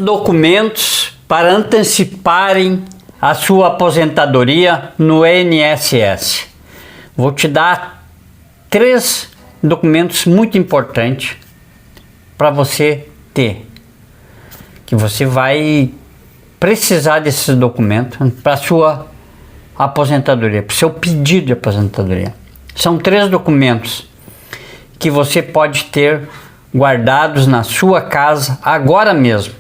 documentos para anteciparem a sua aposentadoria no INSS. Vou te dar 3 documentos muito importantes para você ter, que você vai precisar desses documentos para sua aposentadoria, para o seu pedido de aposentadoria. São 3 documentos que você pode ter guardados na sua casa agora mesmo.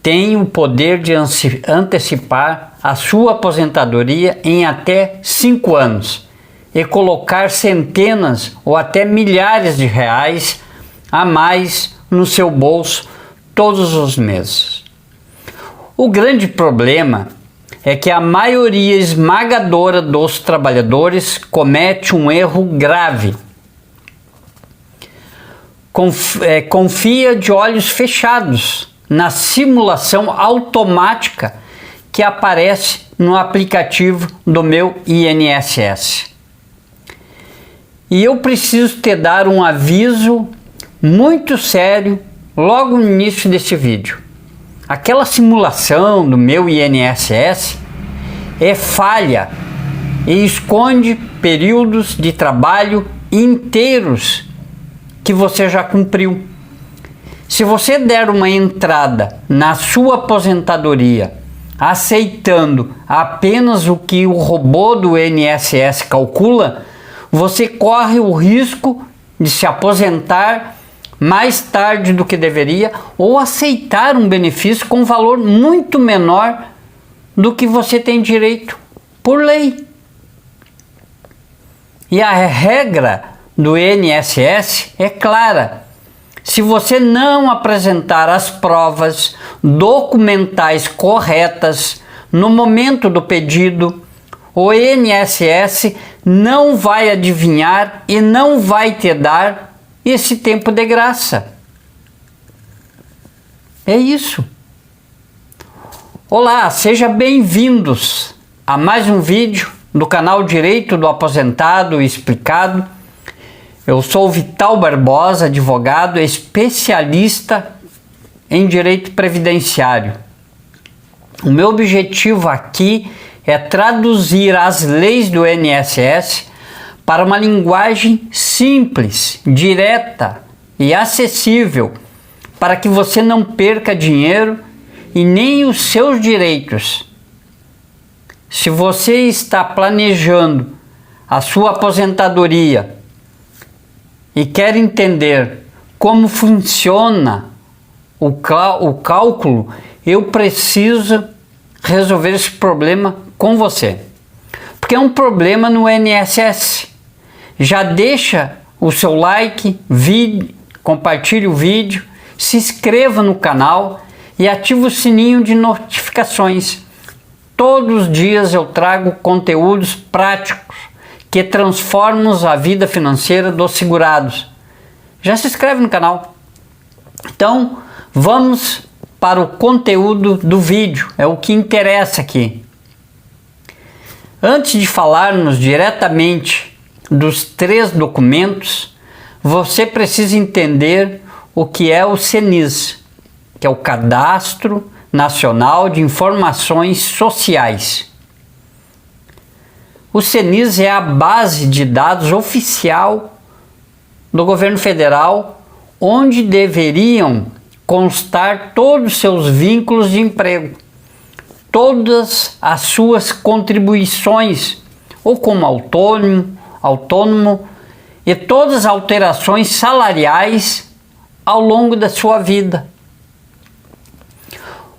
Tem o poder de antecipar a sua aposentadoria em até 5 anos e colocar centenas ou até milhares de reais a mais no seu bolso todos os meses. O grande problema é que a maioria esmagadora dos trabalhadores comete um erro grave. Confia de olhos fechados na simulação automática que aparece no aplicativo do meu INSS. E eu preciso te dar um aviso muito sério logo no início desse vídeo. Aquela simulação do meu INSS é falha e esconde períodos de trabalho inteiros que você já cumpriu. Se você der uma entrada na sua aposentadoria aceitando apenas o que o robô do INSS calcula, você corre o risco de se aposentar mais tarde do que deveria ou aceitar um benefício com valor muito menor do que você tem direito por lei. E a regra do INSS é clara. Se você não apresentar as provas documentais corretas no momento do pedido, o INSS não vai adivinhar e não vai te dar esse tempo de graça. É isso. Olá, sejam bem-vindos a mais um vídeo do canal Direito do Aposentado Explicado. Eu sou Vital Barbosa, advogado especialista em direito previdenciário. O meu objetivo aqui é traduzir as leis do INSS para uma linguagem simples, direta e acessível, para que você não perca dinheiro e nem os seus direitos. Se você está planejando a sua aposentadoria e quer entender como funciona o cálculo, eu preciso resolver esse problema com você. Porque é um problema no INSS. Já deixa o seu like, compartilhe o vídeo, se inscreva no canal e ative o sininho de notificações. Todos os dias eu trago conteúdos práticos que transformam a vida financeira dos segurados. Já se inscreve no canal. Então, vamos para o conteúdo do vídeo, é o que interessa aqui. Antes de falarmos diretamente dos 3 documentos, você precisa entender o que é o CNIS, que é o Cadastro Nacional de Informações Sociais. O CNIS é a base de dados oficial do governo federal, onde deveriam constar todos os seus vínculos de emprego, todas as suas contribuições, ou como autônomo e todas as alterações salariais ao longo da sua vida.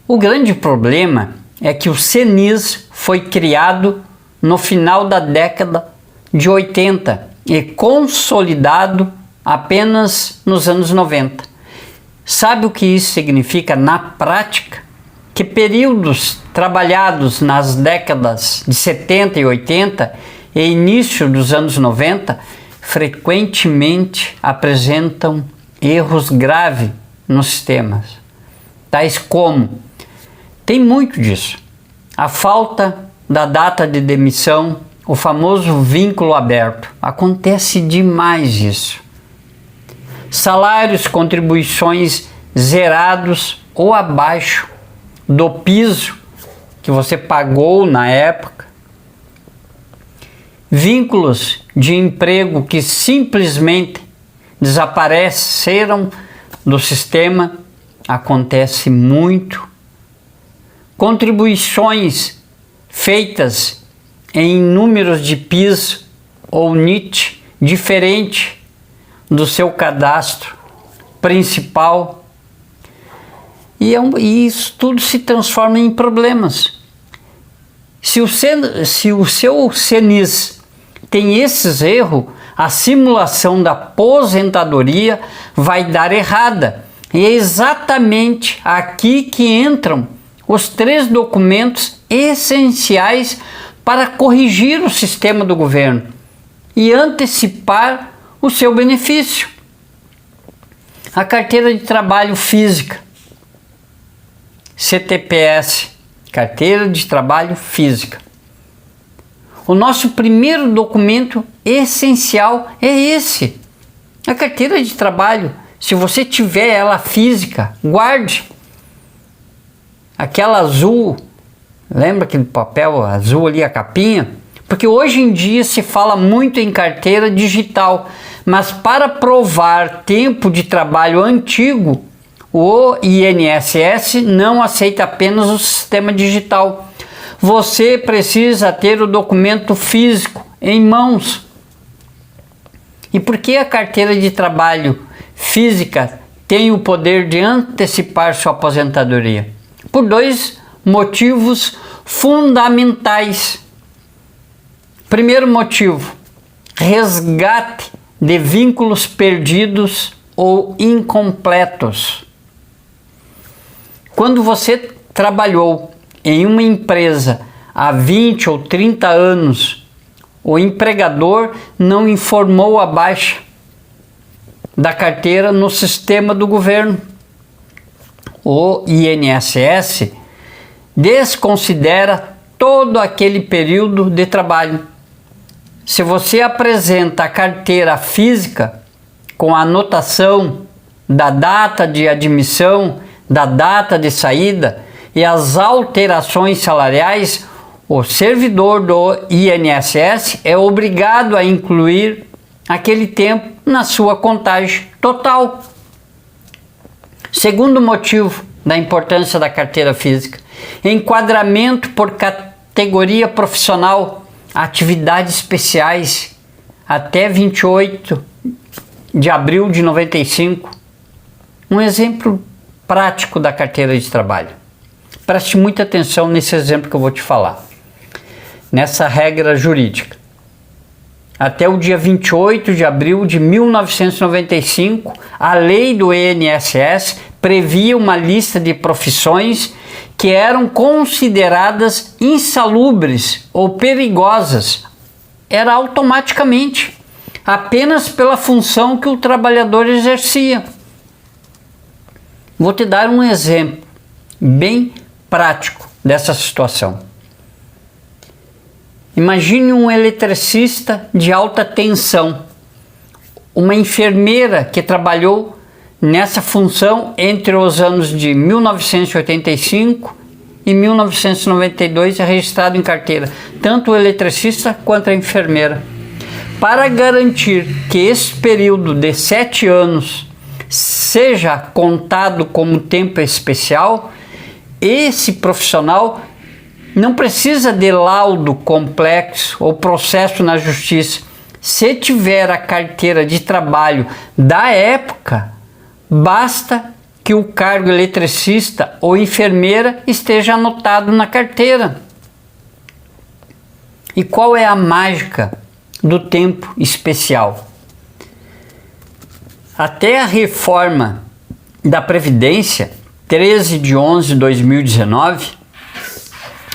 O grande problema é que o CNIS foi criado no final da década de 80 e consolidado apenas nos anos 90. Sabe o que isso significa na prática? Que períodos trabalhados nas décadas de 70 e 80 e início dos anos 90 frequentemente apresentam erros graves nos sistemas, tais como, tem muito disso, a falta da data de demissão, o famoso vínculo aberto. Acontece demais isso. Salários, contribuições zerados ou abaixo do piso que você pagou na época. Vínculos de emprego que simplesmente desapareceram do sistema, acontece muito. Contribuições feitas em números de PIS ou NIT diferente do seu cadastro principal. E isso tudo se transforma em problemas. Se o seu CNIS tem esses erros, a simulação da aposentadoria vai dar errada. E é exatamente aqui que entram os 3 documentos essenciais para corrigir o sistema do governo e antecipar o seu benefício. A carteira de trabalho física, CTPS, carteira de trabalho física. O nosso primeiro documento essencial é esse, a carteira de trabalho. Se você tiver ela física, guarde. Aquela azul, lembra aquele papel azul ali, a capinha? Porque hoje em dia se fala muito em carteira digital, mas para provar tempo de trabalho antigo, o INSS não aceita apenas o sistema digital. Você precisa ter o documento físico em mãos. E por que a carteira de trabalho física tem o poder de antecipar sua aposentadoria? Por 2 motivos fundamentais. Primeiro motivo, resgate de vínculos perdidos ou incompletos. Quando você trabalhou em uma empresa há 20 ou 30 anos, o empregador não informou a baixa da carteira no sistema do governo. O INSS desconsidera todo aquele período de trabalho. Se você apresenta a carteira física com a anotação da data de admissão, da data de saída e as alterações salariais, o servidor do INSS é obrigado a incluir aquele tempo na sua contagem total. Segundo motivo da importância da carteira física, enquadramento por categoria profissional, atividades especiais, até 28 de abril de 95. Um exemplo prático da carteira de trabalho. Preste muita atenção nesse exemplo que eu vou te falar. Nessa regra jurídica. Até o dia 28 de abril de 1995, a lei do INSS previa uma lista de profissões que eram consideradas insalubres ou perigosas. Era automaticamente, apenas pela função que o trabalhador exercia. Vou te dar um exemplo bem prático dessa situação. Imagine um eletricista de alta tensão, uma enfermeira que trabalhou nessa função entre os anos de 1985 e 1992 é registrado em carteira, tanto o eletricista quanto a enfermeira. Para garantir que esse período de 7 anos seja contado como tempo especial, esse profissional não precisa de laudo complexo ou processo na justiça. Se tiver a carteira de trabalho da época, basta que o cargo eletricista ou enfermeira esteja anotado na carteira. E qual é a mágica do tempo especial? Até a reforma da Previdência, 13 de 11 de 2019,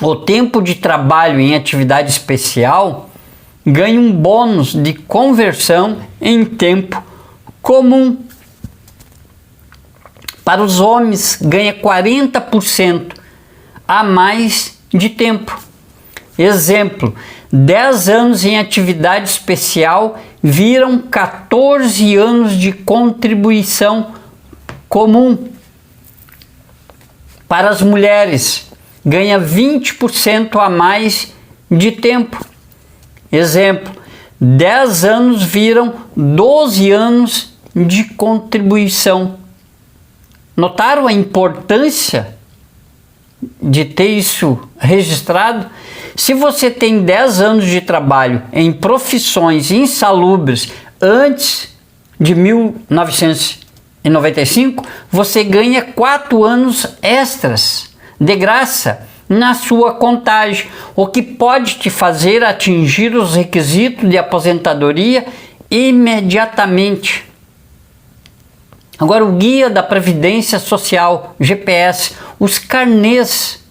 o tempo de trabalho em atividade especial ganha um bônus de conversão em tempo comum. Para os homens, ganha 40% a mais de tempo. Exemplo, 10 anos em atividade especial viram 14 anos de contribuição comum. Para as mulheres, ganha 20% a mais de tempo. Exemplo, 10 anos viram 12 anos de contribuição. Notaram a importância de ter isso registrado? Se você tem 10 anos de trabalho em profissões insalubres antes de 1995, você ganha 4 anos extras de graça na sua contagem, o que pode te fazer atingir os requisitos de aposentadoria imediatamente. Agora, o Guia da Previdência Social, GPS, os carnês,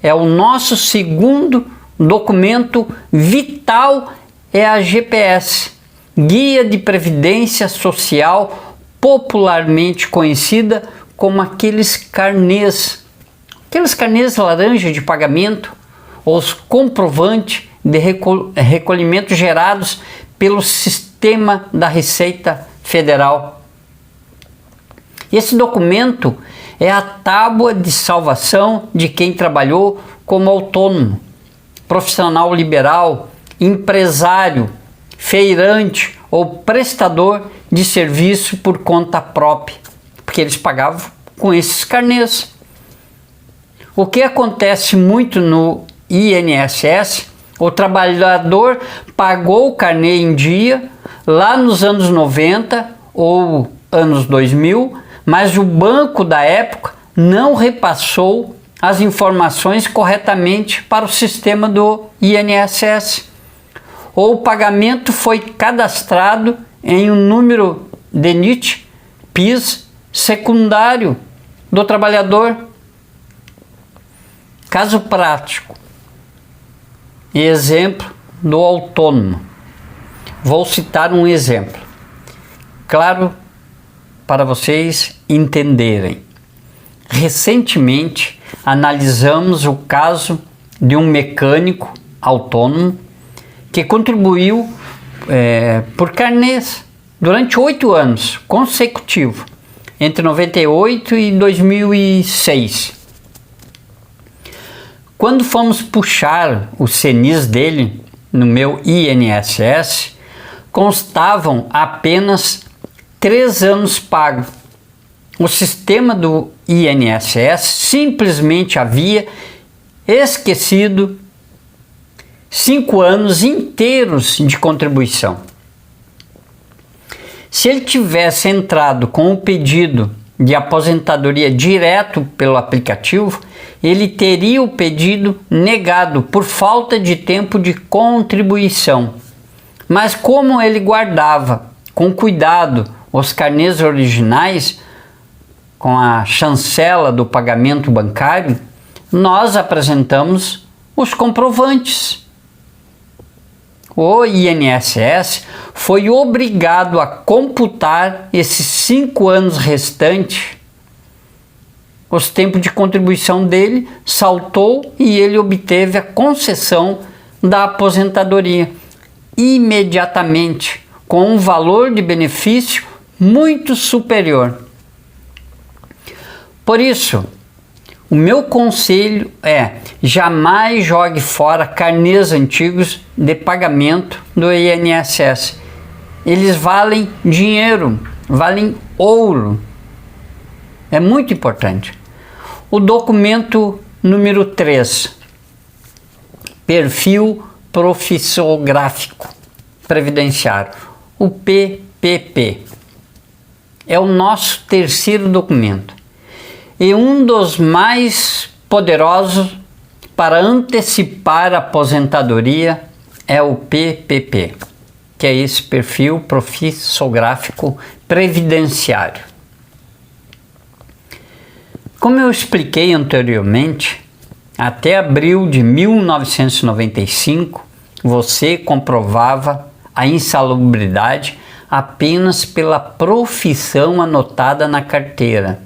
é o nosso segundo documento vital, é a GPS, Guia de Previdência Social, popularmente conhecida como aqueles carnês laranja de pagamento, ou os comprovantes de recolhimento gerados pelo sistema da Receita Federal. Esse documento é a tábua de salvação de quem trabalhou como autônomo, profissional liberal, empresário, feirante ou prestador de serviço por conta própria, porque eles pagavam com esses carnês. O que acontece muito no INSS, o trabalhador pagou o carnê em dia lá nos anos 90 ou anos 2000, mas o banco da época não repassou as informações corretamente para o sistema do INSS. Ou o pagamento foi cadastrado em um número de NIT, PIS secundário do trabalhador. Caso prático e exemplo do autônomo. Vou citar um exemplo, claro, para vocês entenderem. Recentemente analisamos o caso de um mecânico autônomo que contribuiu por carnês durante 8 anos consecutivos, entre 98 e 2006. Quando fomos puxar o CNIS dele no meu INSS, constavam apenas 3 anos pago. O sistema do INSS simplesmente havia esquecido 5 anos inteiros de contribuição. Se ele tivesse entrado com o pedido de aposentadoria direto pelo aplicativo, ele teria o pedido negado por falta de tempo de contribuição. Mas como ele guardava com cuidado os carnês originais com a chancela do pagamento bancário, nós apresentamos os comprovantes. O INSS foi obrigado a computar esses 5 anos restantes. Os tempos de contribuição dele saltou e ele obteve a concessão da aposentadoria imediatamente, com um valor de benefício muito superior. Por isso, o meu conselho é: jamais jogue fora carnês antigos de pagamento do INSS. Eles valem dinheiro, valem ouro. É muito importante. O documento número 3, perfil profissográfico previdenciário, o PPP. É o nosso terceiro documento e um dos mais poderosos para antecipar a aposentadoria é o PPP, que é esse perfil profissográfico previdenciário. Como eu expliquei anteriormente, até abril de 1995, você comprovava a insalubridade apenas pela profissão anotada na carteira.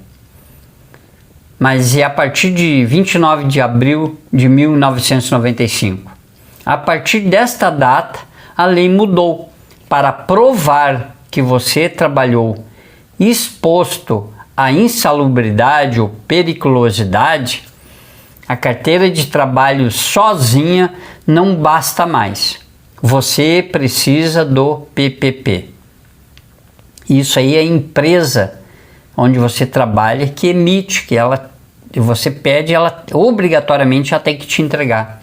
Mas é a partir de 29 de abril de 1995. A partir desta data, a lei mudou para provar que você trabalhou exposto a insalubridade ou periculosidade, a carteira de trabalho sozinha não basta mais. Você precisa do PPP. Isso aí é a empresa onde você trabalha que emite, que você pede, ela obrigatoriamente já tem que te entregar.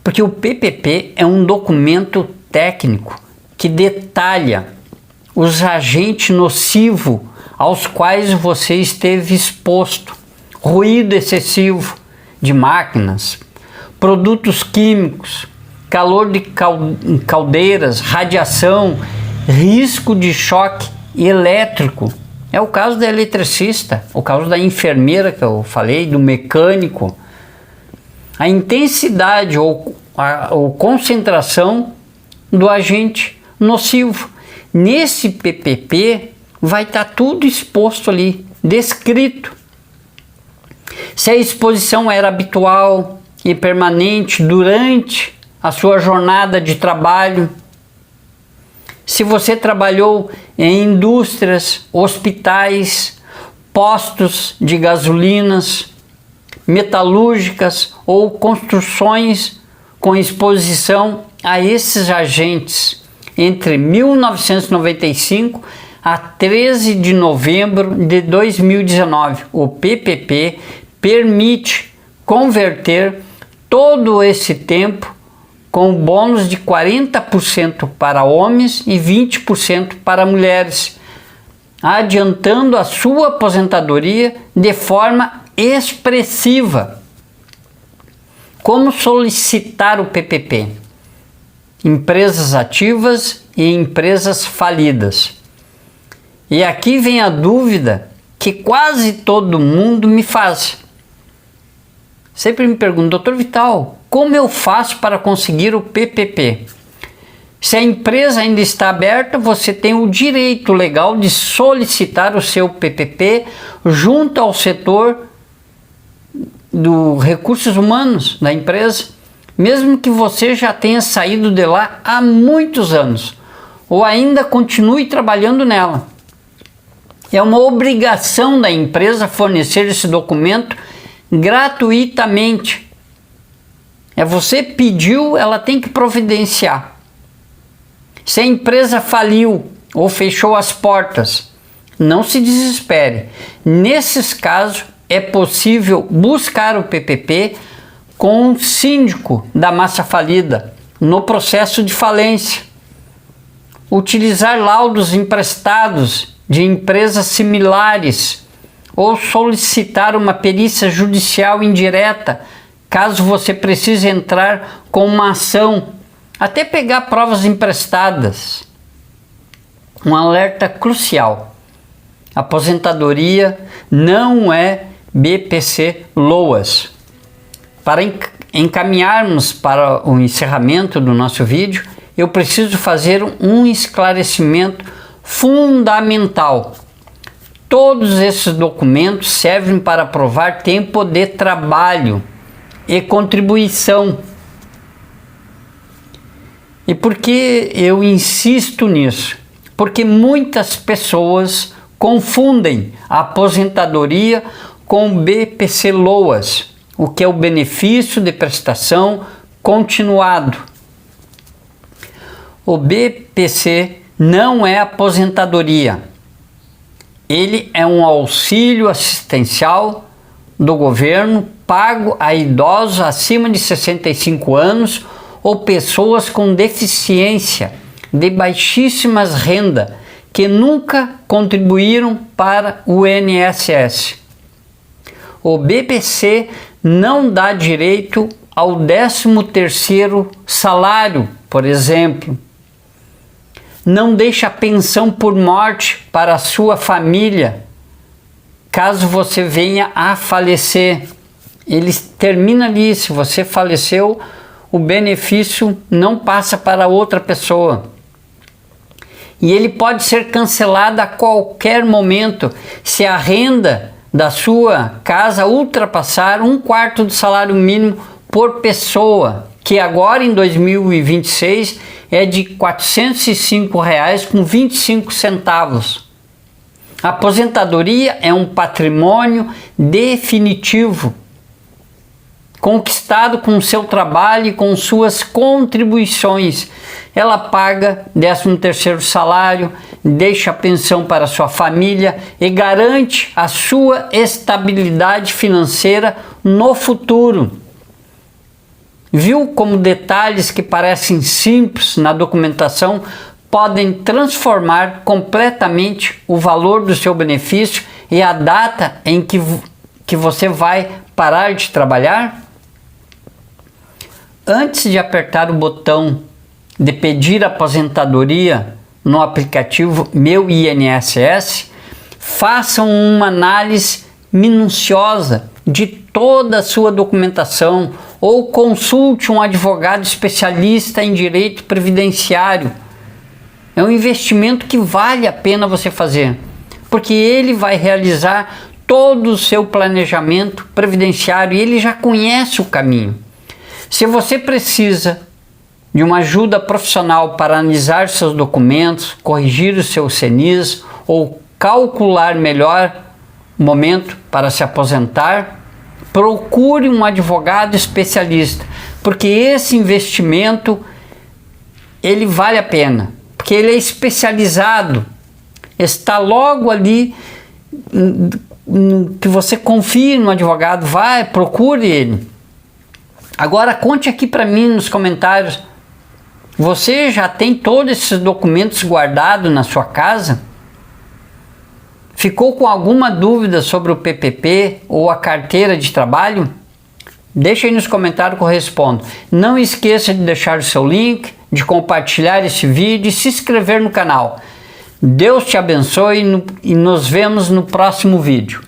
Porque o PPP é um documento técnico que detalha os agentes nocivos aos quais você esteve exposto, ruído excessivo de máquinas, produtos químicos, calor de caldeiras, radiação, risco de choque elétrico. É o caso da eletricista, o caso da enfermeira que eu falei, do mecânico. A intensidade ou concentração do agente nocivo. Nesse PPP vai estar tudo exposto ali, descrito. Se a exposição era habitual e permanente durante a sua jornada de trabalho, se você trabalhou em indústrias, hospitais, postos de gasolinas, metalúrgicas ou construções com exposição a esses agentes entre 1995 a 13 de novembro de 2019. O PPP permite converter todo esse tempo com bônus de 40% para homens e 20% para mulheres, adiantando a sua aposentadoria de forma expressiva. Como solicitar o PPP? Empresas ativas e empresas falidas. E aqui vem a dúvida que quase todo mundo me faz. Sempre me pergunta, doutor Vital, como eu faço para conseguir o PPP? Se a empresa ainda está aberta, você tem o direito legal de solicitar o seu PPP junto ao setor dos recursos humanos da empresa, mesmo que você já tenha saído de lá há muitos anos ou ainda continue trabalhando nela. É uma obrigação da empresa fornecer esse documento gratuitamente. Você pediu, ela tem que providenciar. Se a empresa faliu ou fechou as portas, não se desespere. Nesses casos, é possível buscar o PPP com o síndico da massa falida no processo de falência. Utilizar laudos emprestados de empresas similares ou solicitar uma perícia judicial indireta, caso você precise entrar com uma ação, até pegar provas emprestadas. Um alerta crucial: aposentadoria não é BPC-LOAS. Para encaminharmos para o encerramento do nosso vídeo, eu preciso fazer um esclarecimento fundamental. Todos esses documentos servem para provar tempo de trabalho e contribuição. E por que eu insisto nisso? Porque muitas pessoas confundem a aposentadoria com BPC-LOAS, o que é o benefício de prestação continuado. O BPC não é aposentadoria. Ele é um auxílio assistencial do governo pago a idosos acima de 65 anos ou pessoas com deficiência de baixíssimas rendas que nunca contribuíram para o INSS. O BPC não dá direito ao 13º salário, por exemplo. Não deixa pensão por morte para a sua família, caso você venha a falecer. Ele termina ali. Se você faleceu, o benefício não passa para outra pessoa. E ele pode ser cancelado a qualquer momento se a renda da sua casa ultrapassar 1/4 do salário mínimo por pessoa, que agora em 2026 é de R$ 405,25. A aposentadoria é um patrimônio definitivo, conquistado com seu trabalho e com suas contribuições. Ela paga 13º salário, deixa a pensão para sua família e garante a sua estabilidade financeira no futuro. Viu como detalhes que parecem simples na documentação podem transformar completamente o valor do seu benefício e a data em que você vai parar de trabalhar? Antes de apertar o botão de pedir aposentadoria no aplicativo Meu INSS, façam uma análise minuciosa de toda a sua documentação ou consulte um advogado especialista em direito previdenciário. É um investimento que vale a pena você fazer, porque ele vai realizar todo o seu planejamento previdenciário e ele já conhece o caminho. Se você precisa de uma ajuda profissional para analisar seus documentos, corrigir o seu CNIS ou calcular melhor o momento para se aposentar, procure um advogado especialista, porque esse investimento ele vale a pena, porque ele é especializado, está logo ali que você confie no advogado, procure ele. Agora conte aqui para mim nos comentários, você já tem todos esses documentos guardados na sua casa? Ficou com alguma dúvida sobre o PPP ou a carteira de trabalho? Deixa aí nos comentários que eu respondo. Não esqueça de deixar o seu link, de compartilhar esse vídeo e se inscrever no canal. Deus te abençoe e nos vemos no próximo vídeo.